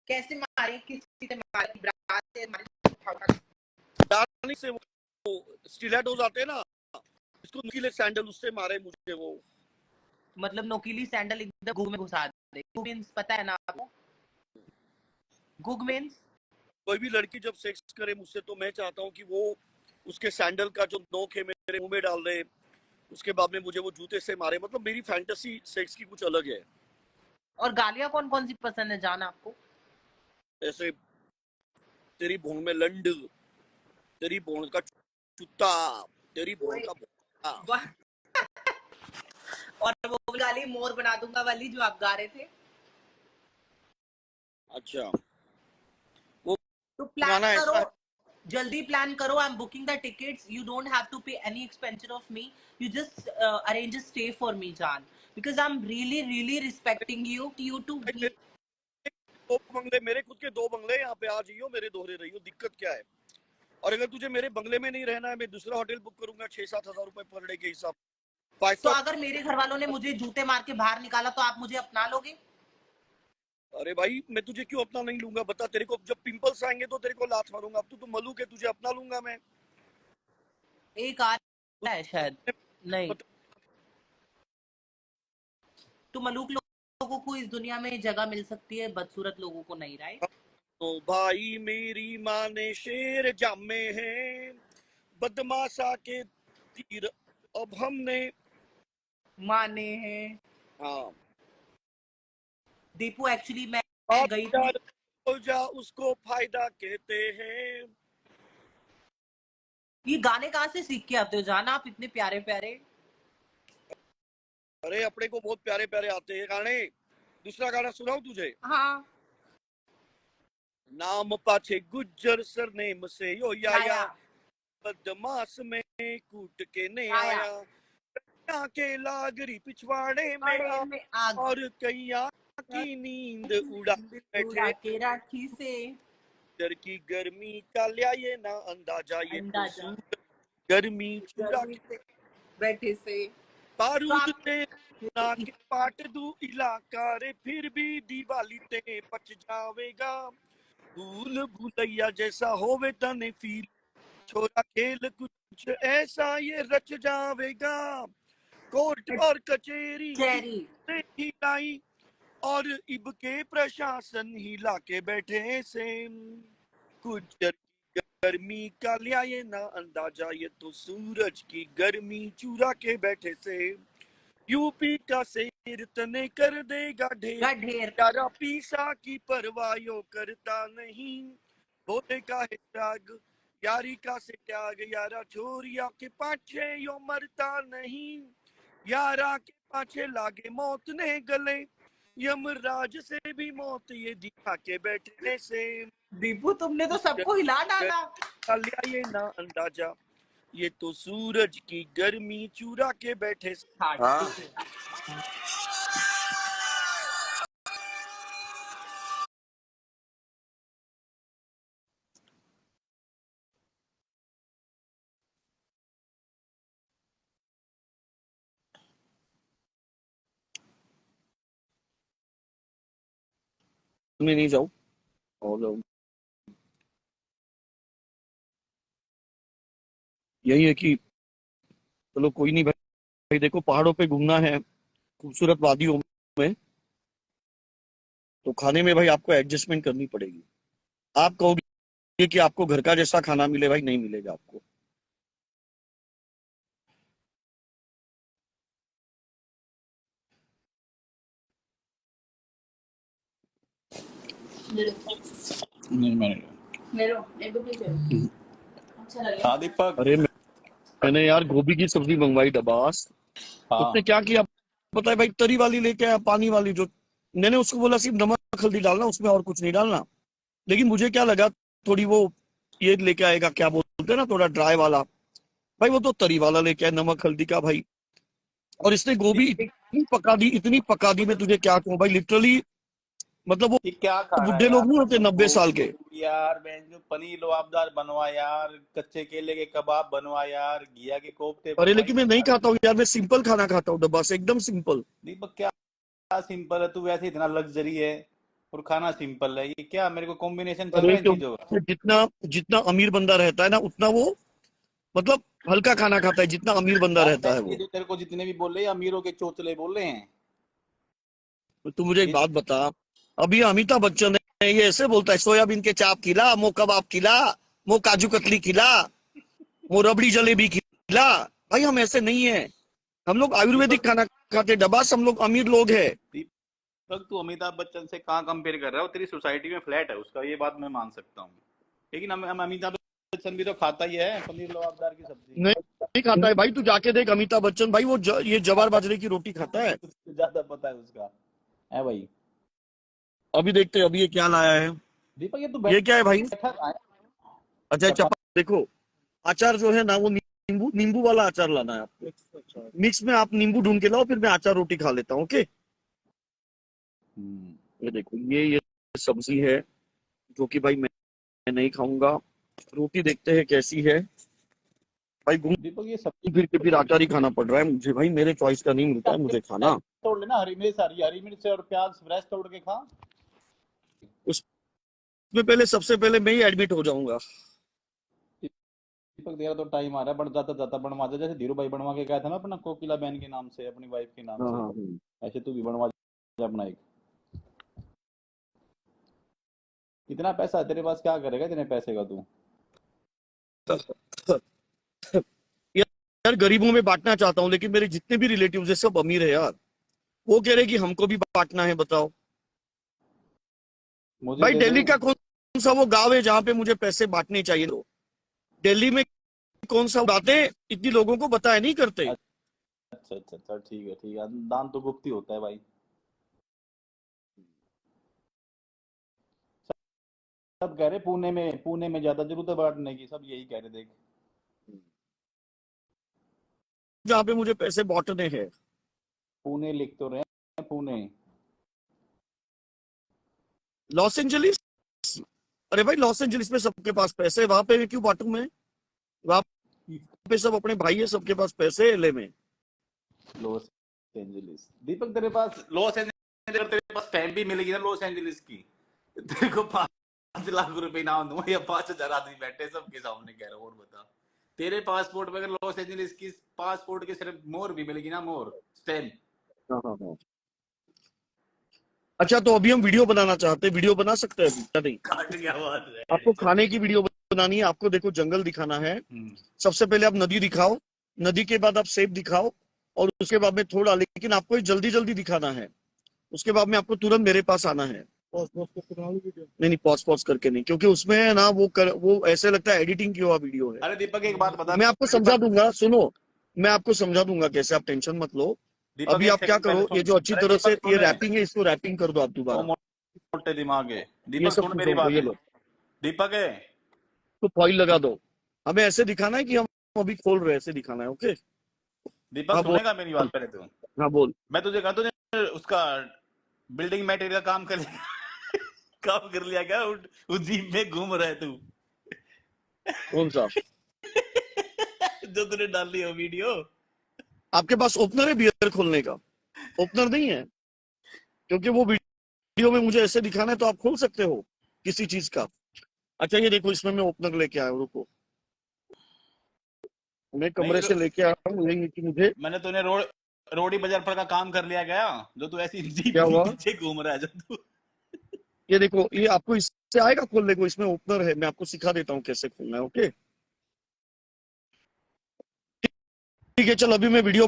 कैसे मारे, किसी से मारे, ब्रास से से वो स्टिलेटोस आते हैं ना, इसको नुकीले सैंडल उससे मारे मुझे वो। मतलब नोकीली सैंडल एकदम गुग में घुसा दे। गुग मींस पता है ना आपको? गुग मींस कोई भी लड़की जब सेक्स करे मुझसे तो मैं चाहता हूँ कि वो उसके सैंडल का जो नोक है मेरे मुंह में डाल दे, उसके बाद में मुझे वो जूते से मारे। मतलब मेरी फैंटेसी सेक्स की कुछ अलग है। और गालियां कौन कौन सी पसंद है जान आपको? ऐसे तेरी भोंड में लंड, तेरी भोंड का चुत्ता, तेरी भोंड का भोंड। और वो गाली मोर बना दूंगा वाली जो आप गा रहे थे। अच्छा, वो तो प्लान गाना करो, ऐसा है। जल्दी प्लान करो। I am booking the tickets, you don't have to pay any expenditure of me, you just arrange a stay for me जान, because I am really really respecting you to be. दो बंगले, मेरे खुद के दो बंगले, यहाँ पे आ जाइयो, मेरे दोहरे रहियो, दिक्कत क्या है। और अगर तुझे मेरे बंगले में नहीं रहना है, मैं दूसरा होटल बुक करूंगा 6-7 हजार रुपए पर डे के हिसाब। तो अगर मेरे घर वालों ने मुझे जूते मार के बाहर निकाला तो आप मुझे अपना लोगे? अरे भाई, मैं तुझे क्यों अपना नहीं लूंगा बता। तेरे को जब पिंपल्स आएंगे तो तेरे को लात मारूंगा। अब तो मलूक है, तुझे अपना लूंगा मैं। एक आ रहा है शायद, नहीं तो मलूक लोगों को इस दुनिया में जगह मिल सकती है, बदसूरत लोगों को नहीं, राइट? तो भाई मेरी माँ ने शेर जामे हैं, बदमाशा के तीर अब हमने माने हैं। हाँ दीपू एक्चुअली मैं गई थी। यार, हो जा उसको फायदा कहते हैं। ये गाने कहाँ से सीख के आते हो जान, आप इतने प्यारे प्यारे? अरे अपने को बहुत प्यारे प्यारे आते हैं गाने। दूसरा गाना सुनाऊं तुझे? हाँ नाम पाछे गुज्जर सरनेम से यो याया, याया बदमाश में कूट के ने याया आया के लागरी पिछवाड़े में बड़े आ, में आग और कैया की नींद उड़ा उड़ा बैठे। के राखी से डर की गर्मी का लिया ये ना अंदाजा, ये तो अंदाजा सूरज गर्मी चुरा गर्मी के से बैठे से। तो बारूद आप ते ना के पाट दू इलाका रे, फिर भी दिवाली ते पच जावेगा। भूल भूलैया जैसा होवे तने फील, छोरा खेल कुछ ऐसा ये रच जावेगा। कोर्ट और कचेरी की चेरी हिलाई, और इब के प्रशासन हिला के बैठे से। कुछ गर्मी का लिया ये ना अंदाजा, ये तो सूरज की गर्मी चुरा के बैठे से। यूपी का शेर तने कर देगा ढेर, का ढेर। यारा पीसा की परवाह यो करता नहीं। भोले का है त्याग, यारी का से त्याग, यारा छोरिया के पाछे यो मरता नहीं। यारा के पाछे लागे मौत ने गले, यमराज से भी मौत ये दिखा के बैठने से। दीपू तुमने तो सबको हिला डाला। लिया ये ना अंदाजा, ये तो सूरज की गर्मी चुरा के बैठे से। हाँ में नहीं जाऊं और यही है कि चलो कोई नहीं भाई, देखो पहाड़ों पे घूमना है, खूबसूरत वादियों में, तो खाने में भाई आपको एडजस्टमेंट करनी पड़ेगी। आप कहोगे कि आपको घर का जैसा खाना मिले, भाई नहीं मिलेगा आपको। नहीं हाँ दीपक। अरे मैंने यार गोभी की सब्जी मंगवाई डबास। हाँ उसने क्या किया पता है भाई, तरी वाली लेके आया, पानी वाली। जो मैंने उसको बोला सिर्फ नमक हल्दी डालना उसमें, और कुछ नहीं डालना। लेकिन मुझे क्या लगा, थोड़ी वो ये लेके आएगा, क्या बोलते हैं ना, थोड़ा ड्राई वाला। भाई वो तो तरी वाला लेके आया, नमक हल्दी का भाई। और इसने गोभी इतनी पका दी, मैं तुझे क्या कहूँ भाई, लिटरली। मतलब वो ये क्या खाना है बुढ़े यार, लोग नहीं होते मतलब 90 साल के। यार बहन जो पनीर लबाबदार बनवा यार, कच्चे केले के कबाब बनवा यार, घिया के कोफ्ते अरे बनवाई लेकिन मैं नहीं यार। खाता हूँ यार, मैं सिंपल खाना खाता हूँ डब्बा से, एकदम सिंपल। दीपक क्या सिंपल है, तू वैसे इतना लग्जरी है। और खाना सिंपल है। ये क्या मेरे को कॉम्बिनेशन चल रहा अरे है इन चीजों का? जितना जितना अमीर बंदा रहता है ना उतना वो मतलब हल्का खाना खाता है, जितना अमीर बंदा यार रहता है ये वो। जो तेरे को जितने भी बोल रहे हैं अमीरों के चोचले बोल रहे हैं। तो तू मुझे एक ये बात बता, अभी अमिताभ बच्चन है ये ऐसे बोलता है सोयाबीन के चाप खिला, मो कबाब खिला, मो काजू कतली खिला, वो रबड़ी जलेबी खिला। भाई हम ऐसे नहीं है, हम लोग आयुर्वेदिक दीपक, खाना खाते, डबास हम लोग अमीर लोग हैं। दीपक तू अमिताभ बच्चन से कहाँ कंपेयर कर रहा है? वो तेरी सोसाइटी में फ्लैट है उसका, ये बात मैं मान सकता हूँ। लेकिन हम अमिताभ बच्चन भी तो खाता ही है पनीर लबाबदार की सब्जी। नहीं, नहीं खाता है भाई, तू जाके देख अमिताभ बच्चन भाई, वो ये जवार बाजरे की रोटी खाता है। तुझे ज्यादा पता है उसका, है भाई। अभी देखते हैं अभी ये क्या लाया है। दीपक ये तू ये क्या है भाई? बैठा कहाँ है? अच्छा चपा चपा देखो, अचार जो है ना वो नींबू नींबू वाला अचार लाना है आपको। मिक्स में आप नींबू ढूंढ के लाओ, फिर मैं अचार रोटी खा लेता हूँ। ओके, ये देखो ये सब्जी है जो कि भाई मैं नहीं खाऊंगा। रोटी देखते हैं कैसी है भाई। घूम दीपक ये सब्जी फिर के फिर आचार ही खाना पड़ रहा है मुझे भाई, मेरे चॉइस का नहीं मिलता है मुझे खाना। तोड़ लेना, हरी मिर्च, हरी मिर्च और प्याज फ्रेश तोड़ के खा। उसमें पहले सबसे पहले मैं ही एडमिट हो जाऊंगा। दीपक तेरा तो टाइम आ रहा है, बढ़ जाता जाता बनवा दे, जैसे धीरू भाई बनवा के गया था ना अपना कोकिला बहन के नाम से, अपनी वाइफ के नाम हाँ से। हाँ ऐसे तू भी बनवा दे अपना एक। इतना पैसा है तेरे पास, क्या करेगा इतने पैसे का तू? हाँ। यार गरीबों में बांटना चाहता हूँ, लेकिन मेरे जितने भी रिलेटिव्स है सब अमीर है यार। वो कह रहे कि हमको भी बांटना है, बताओ। मुझे भाई दे दे। दिल्ली का कौन सा वो गांव है जहाँ पे मुझे पैसे बांटने चाहिए? लोग दिल्ली में कौन सा बातें इतनी लोगों को बताया नहीं करते। अच्छा अच्छा अच्छा, ठीक है, दान तो गुप्त ही होता है भाई। सब कह रहे पुणे में ज्यादा जरूरत है बांटने की, सब यही कह रहे। देख, जहाँ पे मुझे पैसे बांटने हैं। पुणे लिख तो रहे हैं, पुणे। लॉस एंजलिस, अरे भाई लॉस एंजलिस में सबके पास पैसे है, वहां पे क्यों बांटू मैं? वहां पे सब अपने भाई है, सबके पास पैसे है, एलए में। लॉस एंजलिस, दीपक तेरे पास लॉस एंजलिस, तेरे पास फैम भी मिलेगी ना लॉस एंजलिस की, तेरे को 5 लाख रुपए इनाम दूंगा, या 5,000 आदमी बैठे सबके सामने कह रहा हूँ। और बता, तेरे पासपोर्ट पे अगर लॉस एंजलिस की पासपोर्ट के सिर्फ मोर भी मिलेगी ना, मोर स्टैम्प। हाँ हाँ हाँ। अच्छा तो अभी हम वीडियो बनाना चाहते हैं, वीडियो बना सकते हैं अभी या नहीं? काट क्या बात है? आपको खाने की वीडियो बनानी है, आपको देखो जंगल दिखाना है। सबसे पहले आप नदी दिखाओ, नदी के बाद आप सेब दिखाओ, और उसके बाद में थोड़ा, लेकिन आपको जल्दी जल्दी दिखाना है। उसके बाद में आपको तुरंत मेरे पास आना है। नहीं नहीं, पॉज पॉज करके नहीं, क्योंकि उसमें है ना वो ऐसे लगता है एडिटिंग किया हुआ वीडियो है। अरे दीपक एक बात बता। मैं आपको समझा दूंगा, सुनो, मैं आपको समझा दूंगा कैसे, आप टेंशन मत लो। दीपक अभी एक आप क्या सेकंड पहले करो, सुन। ये जो अच्छी अरे तरह से दीपक ये सुन, रैपिंग है, इसको रैपिंग कर दो आप वो दोबारा। मोटे दिमाग है। ये दीपक सब सुन कुछ मेरी होगा, बात ये है। लो, दीपक है, तो फॉइल लगा दो। हमें ऐसे दिखाना है कि हम अभी खोल रहे हैं, ऐसे दिखाना है। ओके, दीपक हाँ बोल। सुनेगा मेरी बात पहले तो? हाँ बोल। मैं तुझे कहा, तुझे उसका बिल्डिंग मटेरियल का काम कर लिया काम कर लिया क्या? उस जीप में घूम रहा है तू कौन सा? जो तूने डाल ली हो वीडियो। आपके पास ओपनर है बियर खोलने का? ओपनर नहीं है, क्योंकि वो वीडियो में मुझे ऐसे दिखाना है, तो आप खोल सकते हो किसी चीज का। अच्छा ये देखो, इसमें मैं ओपनर लेके आया हूँ, रुको, मैं नहीं कमरे से लेके आया हूँ, ये कि मुझे मैंने तूने रोडी बाजार पर का काम कर लिया गया, जो तू ऐसी जीप क्या के हुआ। पीछे घूम रहा है जो तू। ये देखो, ये आपको इससे आएगा खोलने को, इसमें ओपनर है, मैं आपको सिखा देता हूँ कैसे खोलना है। ओके ठीक है, चल अभी मैं वीडियो